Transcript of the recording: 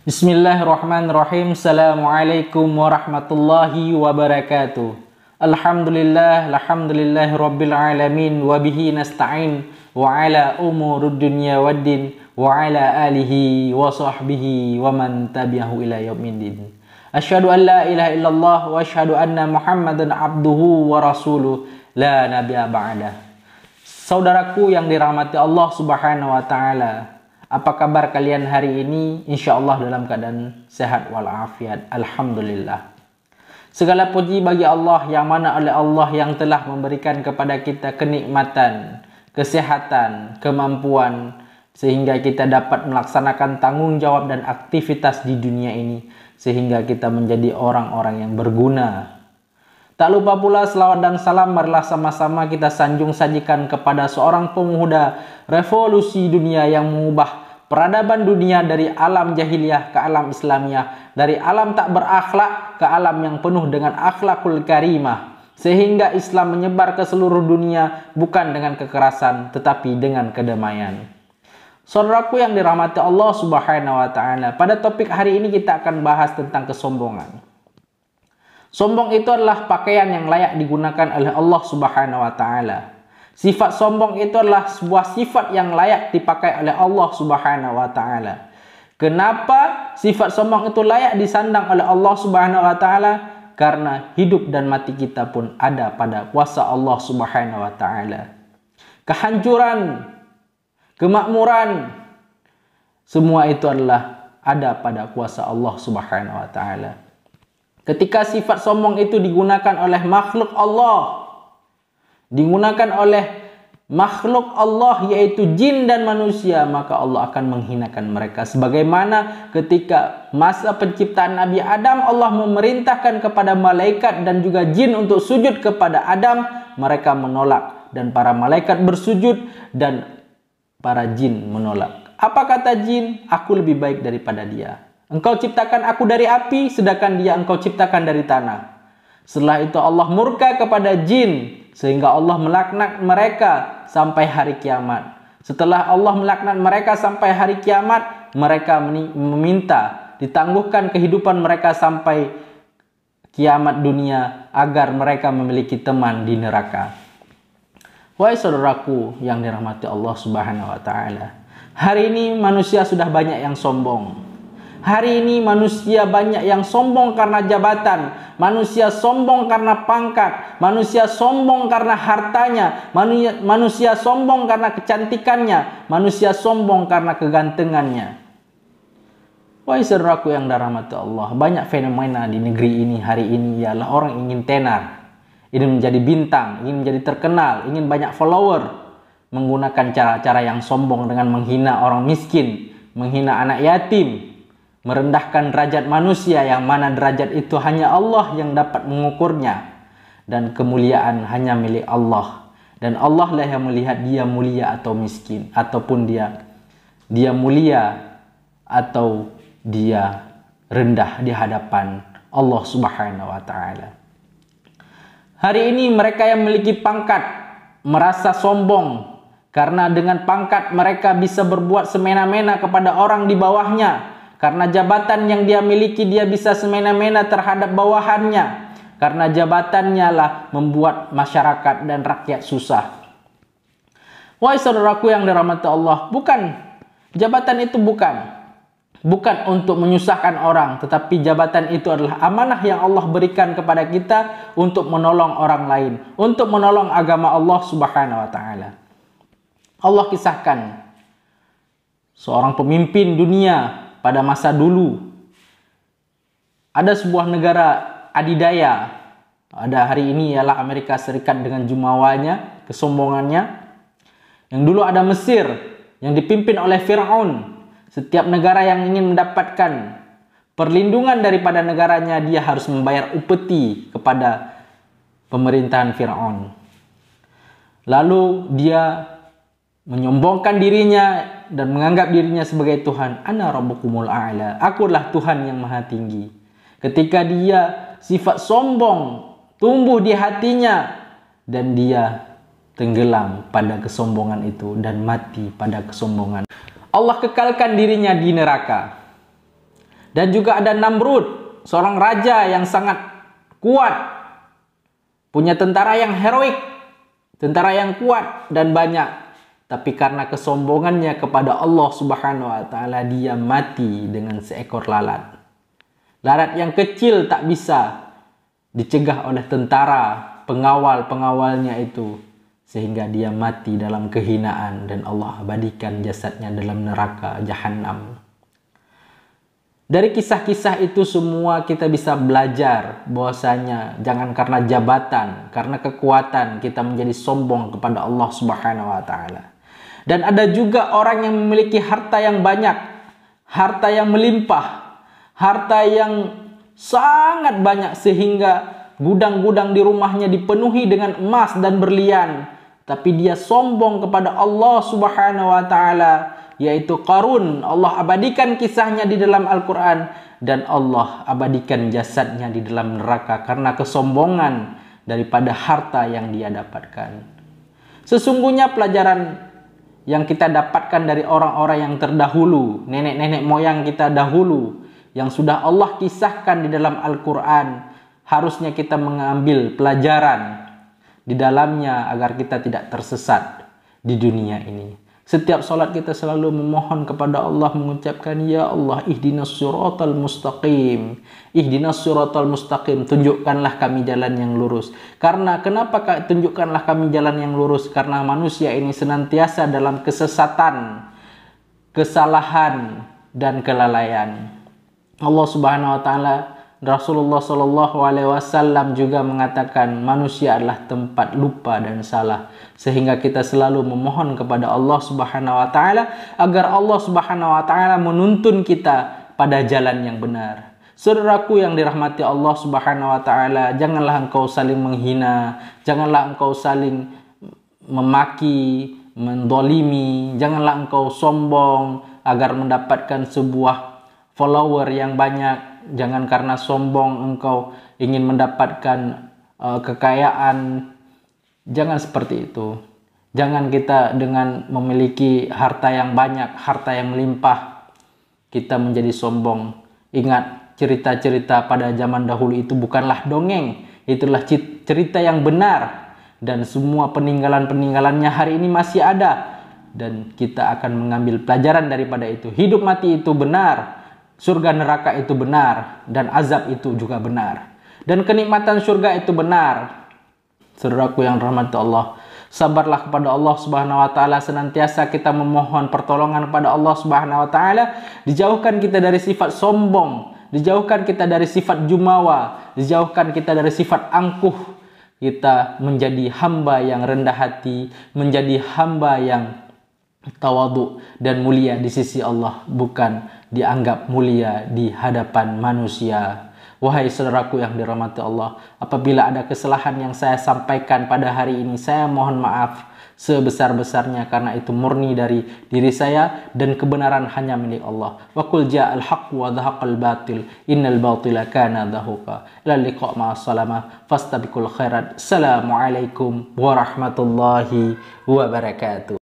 Bismillahirrahmanirrahim. Assalamualaikum warahmatullahi wabarakatuh. Alhamdulillah, alhamdulillahi rabbil alamin, wa bihi nasta'in, wa ala umurud dunya waddin, wa ala alihi wa sahbihi wa man tabi'ahu ila yaumiddin. Asyhadu an la ilaha illallah wa asyhadu anna Muhammadan abduhu wa rasuluh la nabiyya ba'dah. Saudaraku yang dirahmati Allah Subhanahu wa taala, apa kabar kalian hari ini? Insya Allah dalam keadaan sehat walafiat. Alhamdulillah. Segala puji bagi Allah yang mana oleh Allah yang telah memberikan kepada kita kenikmatan, kesehatan, kemampuan, sehingga kita dapat melaksanakan tanggung jawab dan aktivitas di dunia ini, sehingga kita menjadi orang-orang yang berguna. Tak lupa pula selawat dan salam marilah sama-sama kita sanjung sajikan kepada seorang pemuda revolusi dunia yang mengubah peradaban dunia dari alam jahiliyah ke alam Islamiyah, dari alam tak berakhlak ke alam yang penuh dengan akhlakul karimah, sehingga Islam menyebar ke seluruh dunia bukan dengan kekerasan tetapi dengan kedamaian. Saudaraku yang dirahmati Allah Subhanahu wa taala, pada topik hari ini kita akan bahas tentang kesombongan. Sombong itu adalah pakaian yang layak digunakan oleh Allah Subhanahu wa taala. Sifat sombong itu adalah sebuah sifat yang layak dipakai oleh Allah Subhanahu wa taala. Kenapa sifat sombong itu layak disandang oleh Allah Subhanahu wa taala? Karena hidup dan mati kita pun ada pada kuasa Allah Subhanahu wa taala. Kehancuran, kemakmuran, semua itu adalah ada pada kuasa Allah Subhanahu wa taala. Ketika sifat sombong itu digunakan oleh makhluk Allah, digunakan oleh makhluk Allah yaitu jin dan manusia, maka Allah akan menghinakan mereka. Sebagaimana ketika masa penciptaan Nabi Adam, Allah memerintahkan kepada malaikat dan juga jin untuk sujud kepada Adam, mereka menolak dan para malaikat bersujud dan para jin menolak. Apa kata jin? Aku lebih baik daripada dia. Engkau ciptakan aku dari api, sedangkan dia engkau ciptakan dari tanah. Setelah itu Allah murka kepada jin, sehingga Allah melaknat mereka sampai hari kiamat. Setelah Allah melaknat mereka sampai hari kiamat, mereka meminta ditangguhkan kehidupan mereka sampai kiamat dunia, agar mereka memiliki teman di neraka. Wahai saudaraku yang dirahmati Allah Subhanahu wa taala, hari ini manusia sudah banyak yang sombong. Hari ini manusia banyak yang sombong karena jabatan, manusia sombong karena pangkat, manusia sombong karena hartanya, manusia sombong karena kecantikannya, manusia sombong karena kegantengannya. Wahai saudaraku yang dirahmati Allah, banyak fenomena di negeri ini hari ini ialah orang ingin tenar, ingin menjadi bintang, ingin menjadi terkenal, ingin banyak follower, menggunakan cara-cara yang sombong dengan menghina orang miskin, menghina anak yatim, merendahkan derajat manusia yang mana derajat itu hanya Allah yang dapat mengukurnya, dan kemuliaan hanya milik Allah, dan Allah lah yang melihat dia mulia atau miskin, ataupun dia mulia atau dia rendah di hadapan Allah Subhanahu wa taala. Hari ini mereka yang memiliki pangkat merasa sombong karena dengan pangkat mereka bisa berbuat semena-mena kepada orang di bawahnya. Karena jabatan yang dia miliki, dia bisa semena-mena terhadap bawahannya. Karena jabatannya lah membuat masyarakat dan rakyat susah. Wahai saudaraku yang dirahmati Allah, jabatan itu bukan untuk menyusahkan orang, tetapi jabatan itu adalah amanah yang Allah berikan kepada kita untuk menolong orang lain, untuk menolong agama Allah Subhanahu wa taala. Allah kisahkan seorang pemimpin dunia pada masa dulu. Ada sebuah negara adidaya, ada hari ini ialah Amerika Serikat dengan jumawanya, kesombongannya. Yang dulu ada Mesir yang dipimpin oleh Fir'aun. Setiap negara yang ingin mendapatkan perlindungan daripada negaranya, dia harus membayar upeti kepada pemerintahan Fir'aun. Lalu dia menyombongkan dirinya dan menganggap dirinya sebagai Tuhan. Ana rabbukumul a'la, akulah Tuhan yang maha tinggi. Ketika dia sifat sombong tumbuh di hatinya, dan dia tenggelam pada kesombongan itu dan mati pada kesombongan, Allah kekalkan dirinya di neraka. Dan juga ada Namrud, seorang raja yang sangat kuat, punya tentara yang heroik, tentara yang kuat dan banyak. Tapi karena kesombongannya kepada Allah Subhanahu wa taala, dia mati dengan seekor lalat. Lalat yang kecil tak bisa dicegah oleh tentara pengawal-pengawalnya itu, sehingga dia mati dalam kehinaan dan Allah abadikan jasadnya dalam neraka Jahannam. Dari kisah-kisah itu semua kita bisa belajar bahwasanya jangan karena jabatan, karena kekuatan kita menjadi sombong kepada Allah Subhanahu wa taala. Dan ada juga orang yang memiliki harta yang banyak, harta yang melimpah, harta yang sangat banyak sehingga gudang-gudang di rumahnya dipenuhi dengan emas dan berlian. Tapi dia sombong kepada Allah Subhanahu wa taala, yaitu Qarun. Allah abadikan kisahnya di dalam Al-Quran, dan Allah abadikan jasadnya di dalam neraka karena kesombongan daripada harta yang dia dapatkan. Sesungguhnya pelajaran yang kita dapatkan dari orang-orang yang terdahulu, nenek-nenek moyang kita dahulu, yang sudah Allah kisahkan di dalam Al-Quran, harusnya kita mengambil pelajaran di dalamnya agar kita tidak tersesat di dunia ini. Setiap salat kita selalu memohon kepada Allah, mengucapkan, Ya Allah, ihdinas siratal mustaqim. Ihdinas siratal mustaqim. Tunjukkanlah kami jalan yang lurus. Karena kenapa tunjukkanlah kami jalan yang lurus? Karena manusia ini senantiasa dalam kesesatan, kesalahan, dan kelalaian. Allah Subhanahu wa taala, Rasulullah Shallallahu Alaihi Wasallam juga mengatakan manusia adalah tempat lupa dan salah, sehingga kita selalu memohon kepada Allah Subhanahu Wa Taala agar Allah Subhanahu Wa Taala menuntun kita pada jalan yang benar. Saudaraku yang dirahmati Allah Subhanahu Wa Taala, janganlah engkau saling menghina, janganlah engkau saling memaki, mendolimi, janganlah engkau sombong agar mendapatkan sebuah follower yang banyak. Jangan karena sombong engkau ingin mendapatkan kekayaan. Jangan seperti itu. Jangan kita dengan memiliki harta yang banyak, harta yang melimpah, kita menjadi sombong. Ingat, cerita-cerita pada zaman dahulu itu bukanlah dongeng. Itulah cerita yang benar. Dan semua peninggalan-peninggalannya hari ini masih ada. Dan kita akan mengambil pelajaran daripada itu. Hidup mati itu benar. Surga neraka itu benar, dan azab itu juga benar, dan kenikmatan surga itu benar. Saudaraku yang dirahmati Allah, sabarlah kepada Allah Subhanahu wa taala, senantiasa kita memohon pertolongan kepada Allah Subhanahu wa taala, dijauhkan kita dari sifat sombong, dijauhkan kita dari sifat jumawa, dijauhkan kita dari sifat angkuh. Kita menjadi hamba yang rendah hati, menjadi hamba yang tawadhu dan mulia di sisi Allah, bukan dianggap mulia di hadapan manusia. Wahai saudaraku yang dirahmati Allah, apabila ada kesalahan yang saya sampaikan pada hari ini, saya mohon maaf sebesar-besarnya, karena itu murni dari diri saya dan kebenaran hanya milik Allah. Wa qul ja'al haqq wa dhahaqal batil innal batila kana dhahuqa. Ila liqa' ma'as salamah fastabiqul khairat. Assalamualaikum warahmatullahi wabarakatuh.